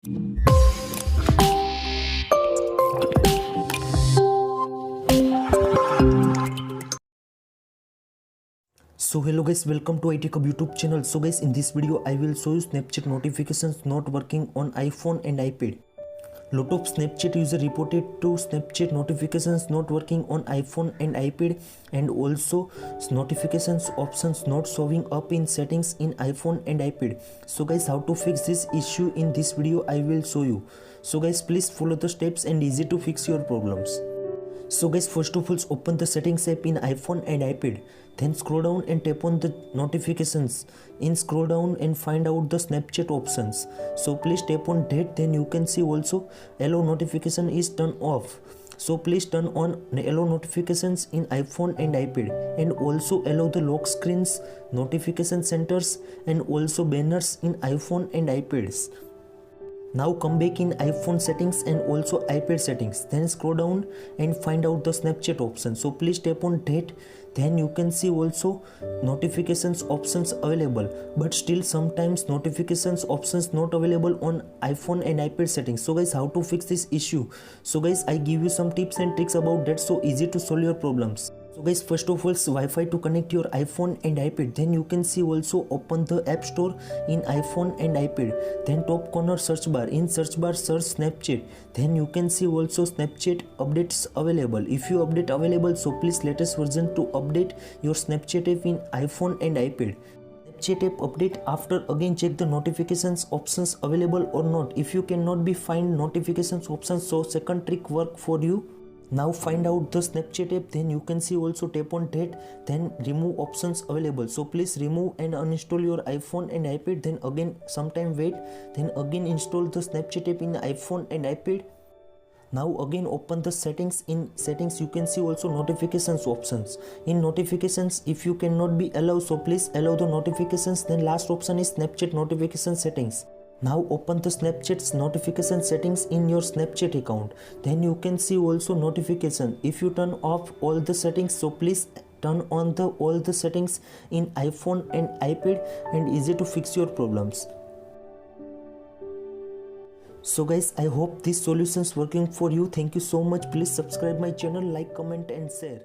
So hello guys, welcome to iTechHub YouTube channel. So guys, in this video I will show you Snapchat notifications not working on iPhone and iPad. Lot of Snapchat user reported to Snapchat notifications not working on iPhone and iPad, and also notifications options not showing up in settings in iPhone and iPad. So guys, how to fix this issue in this video I will show you. So guys, please follow the steps and easy to fix your problems. So guys, first of all, open the settings app in iPhone and iPad. Then scroll down and tap on the notifications. Scroll down and find out the Snapchat options. So please tap on that. Then you can see also allow notification is turned off. So please turn on allow notifications in iPhone and iPad, and also allow the lock screens, notification centers, and also banners in iPhone and iPads. Now come back in iPhone settings and also iPad settings. Then scroll down and find out the Snapchat option. So please tap on that. Then you can see also notifications options available, but still sometimes notifications options not available on iPhone and iPad settings. So guys, how to fix this issue? So guys, I give you some tips and tricks about that, so easy to solve your problems. So guys, first of all, Wi-Fi to connect your iPhone and iPad. Then you can see also open the App Store in iPhone and iPad. Then top corner search bar. In search bar search Snapchat. Then you can see also Snapchat updates available. If you update available, so please latest version to update your Snapchat app in iPhone and iPad. Snapchat app update after, again check the notifications options available or not. If you cannot be find notifications options, so second trick work for you. Now find out the Snapchat app. Then you can see also tap on that. Then remove options available. So please remove and uninstall your iPhone and iPad. Then again sometime wait. Then again install the Snapchat app in iPhone and iPad. Now again open the settings. In settings you can see also notifications options. In notifications, if you cannot be allowed, so please allow the notifications. Then last option is Snapchat notification settings. Now open the Snapchat's notification settings in your Snapchat account. Then you can see also notification. If you turn off all the settings, so please turn on all the settings in iPhone and iPad, and easy to fix your problems. So guys, I hope this solution is working for you. Thank you so much. Please subscribe my channel, like, comment and share.